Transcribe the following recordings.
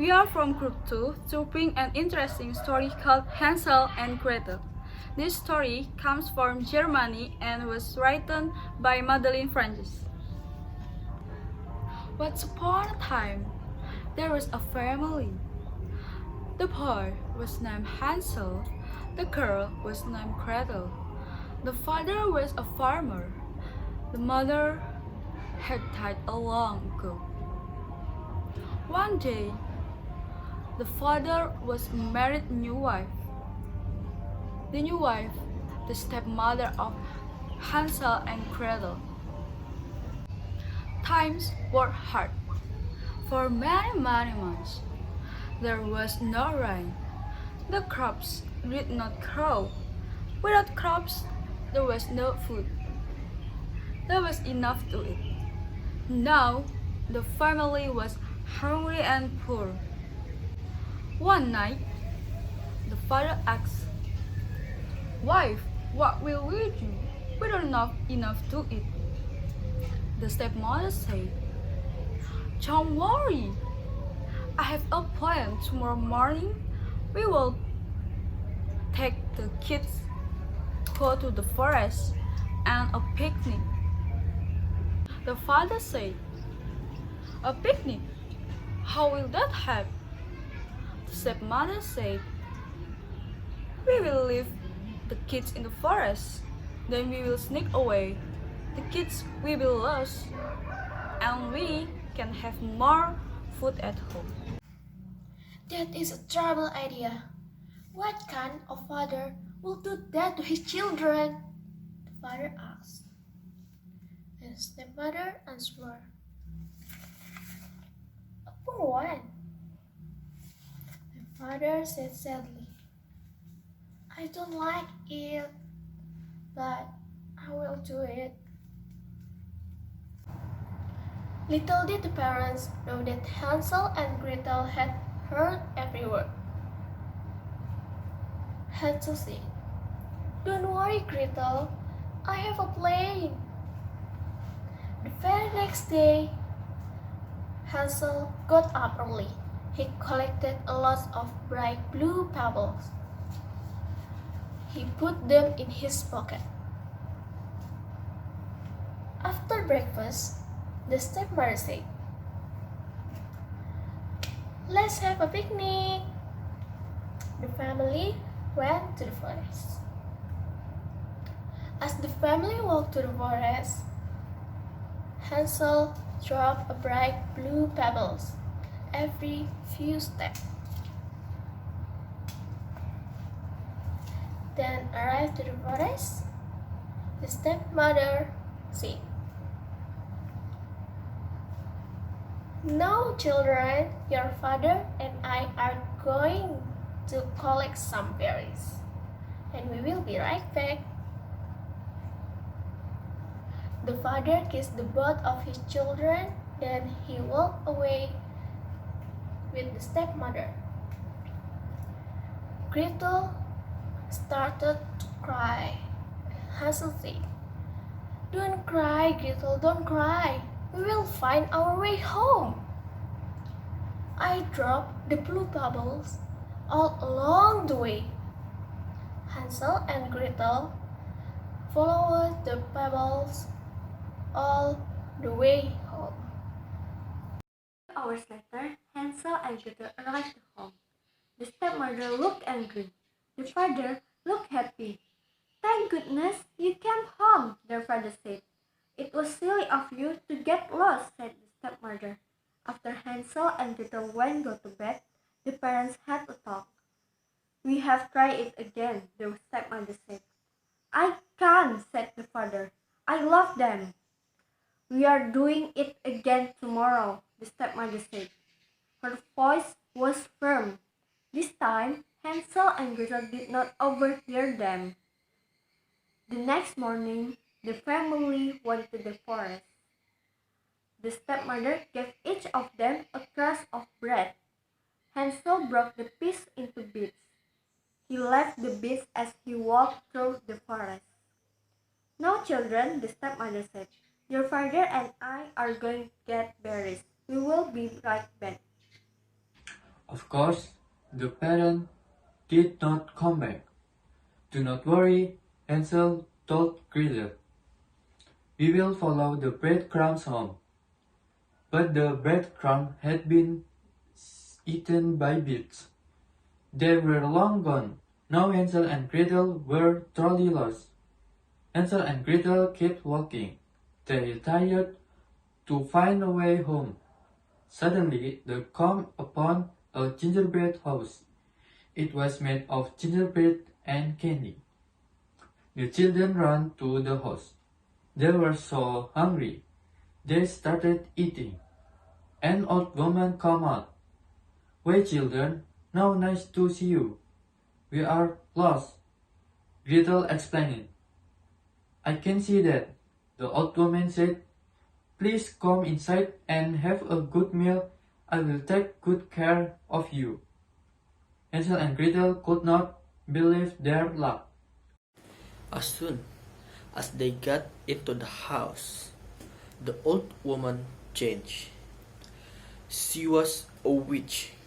We are from Group 2 to bring an interesting story called Hansel and Gretel. This story comes from Germany and was written by Madeleine Francis. Once upon a time, there was a family. The boy was named Hansel, the girl was named Gretel. The father was a farmer. The mother had died a long ago. One day, the father was married a new wife. The new wife, the stepmother of Hansel and Gretel. Times were hard. For many months, there was no rain. The crops did not grow. Without crops, there was no food. There was enough to eat. Now, the family was hungry and poor. One night, the father asked, "Wife, what will we do? We don't have enough to eat." The stepmother said, "Don't worry. I have a plan. Tomorrow morning, we will take the kids, go to the forest, and a picnic." The father said, "A picnic? How will that happen?" The stepmother said, "We will leave the kids in the forest. Then we will sneak away. The kids will be lost, and we can have more food at home." That is a terrible idea. What kind of father will do that to his children? The father asked. The stepmother answered, "A poor one." The father said sadly, "I don't like it, but I will do it." Little did the parents know that Hansel and Gretel had heard every word. Hansel said, "Don't worry, Gretel, I have a plan." The very next day, Hansel got up early. He collected a lot of bright blue pebbles. He put them in his pocket. After breakfast, the stepmother said, "Let's have a picnic." The family went to the forest. As the family walked to the forest, Hansel dropped a bright blue pebbles every few steps. Then arrived to the forest, the stepmother said, "Now, children, your father and I are going to collect some berries, and we will be right back." The father kissed the both of his children, then he walked away with the stepmother. Gretel started to cry. Hansel said, "Don't cry, Gretel, don't cry. We will find our way home." I dropped the blue pebbles all along the way. Hansel and Gretel followed the pebbles all the way home. 2 hours later, Hansel and Gretel arrived home. The stepmother looked angry. The father looked happy. "Thank goodness you came home," their father said. "It was silly of you to get lost," said the stepmother. After Hansel and Gretel went to bed, the parents had a talk. "We have tried it again," the stepmother said. "I can't," said the father. "I love them." "We are doing it again tomorrow," the stepmother said. Her voice was firm. This time, Hansel and Gretel did not overhear them. The next morning, the family went to the forest. The stepmother gave each of them a crust of bread. Hansel broke the piece into bits. He left the bits as he walked through the forest. "Now, children," the stepmother said, "your father and I are going to get berries. We will be right back." Of course, the parent did not come back. Do not worry, Hansel told Gretel. We will follow the breadcrumbs home. But the breadcrumb had been eaten by birds. They were long gone. Now Hansel and Gretel were truly lost. Hansel and Gretel kept walking. They tired to find a way home. Suddenly they come upon a gingerbread house. It was made of gingerbread and candy. The children ran to the house. They were so hungry. They started eating. An old woman came out. "Wait, children, now nice to see you. We are lost," Gretel explained. "I can see that," the old woman said. "Please come inside and have a good meal. I will take good care of you." Hansel and Gretel could not believe their luck. As soon as they got into the house, the old woman changed. She was a witch.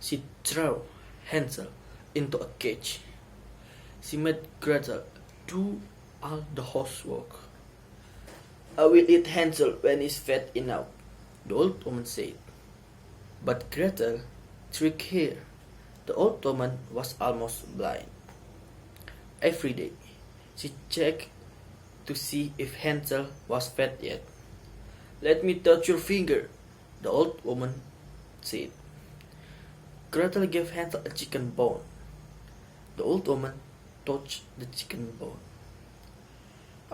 She threw Hansel into a cage. She made Gretel do all the housework. "I will eat Hansel when he's fat enough," the old woman said. But Gretel tricked her. The old woman was almost blind. Every day, she checked to see if Hansel was fat yet. "Let me touch your finger," the old woman said. Gretel gave Hansel a chicken bone. The old woman touched the chicken bone.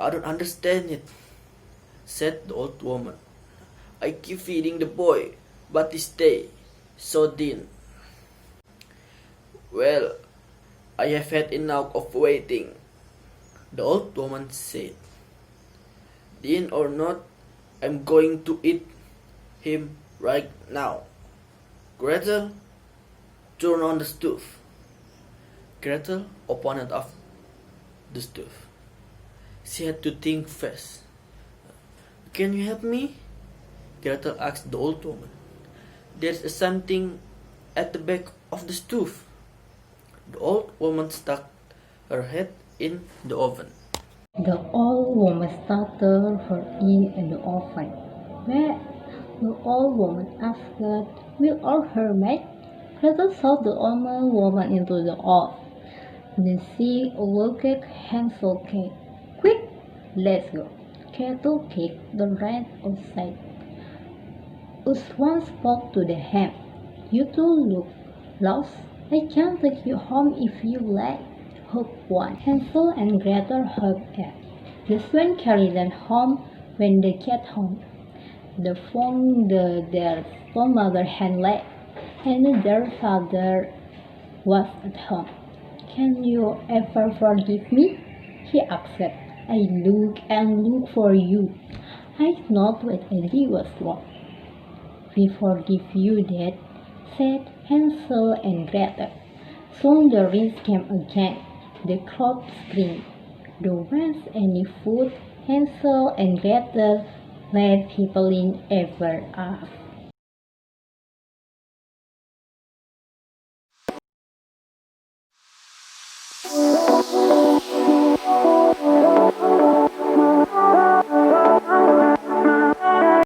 "I don't understand it," said the old woman. "I keep feeding the boy, but he stays so thin." "Well, I have had enough of waiting," the old woman said. "Thin or not, I'm going to eat him right now. Gretel, turn on the stove." Gretel opened up the stove. She had to think fast. "Can you help me?" Gretel asked the old woman. "There's something at the back of the stove." The old woman stuck her head in the oven. The old woman started her in the oven. Where the old woman asked, "Will all her make?" Gretel saw the old woman into the oven. Then she looked at Hansel cake. "Quick, let's go." Gretel kicked the rat outside. One spoke to the hen. "You two look lost. I can take you home if you like." Hook 1. Hansel and Gretel hugged it. The swan carried them home. When they get home, they found their stepmother had left, and their father was at home. "Can you ever forgive me?" he asked. "I look and look for you. I thought what I did was wrong." "We forgive you, Dad," said Hansel and Gretel. Soon the rain came again. The crops screamed. There wasn't any food. Hansel and Gretel lived happily ever after.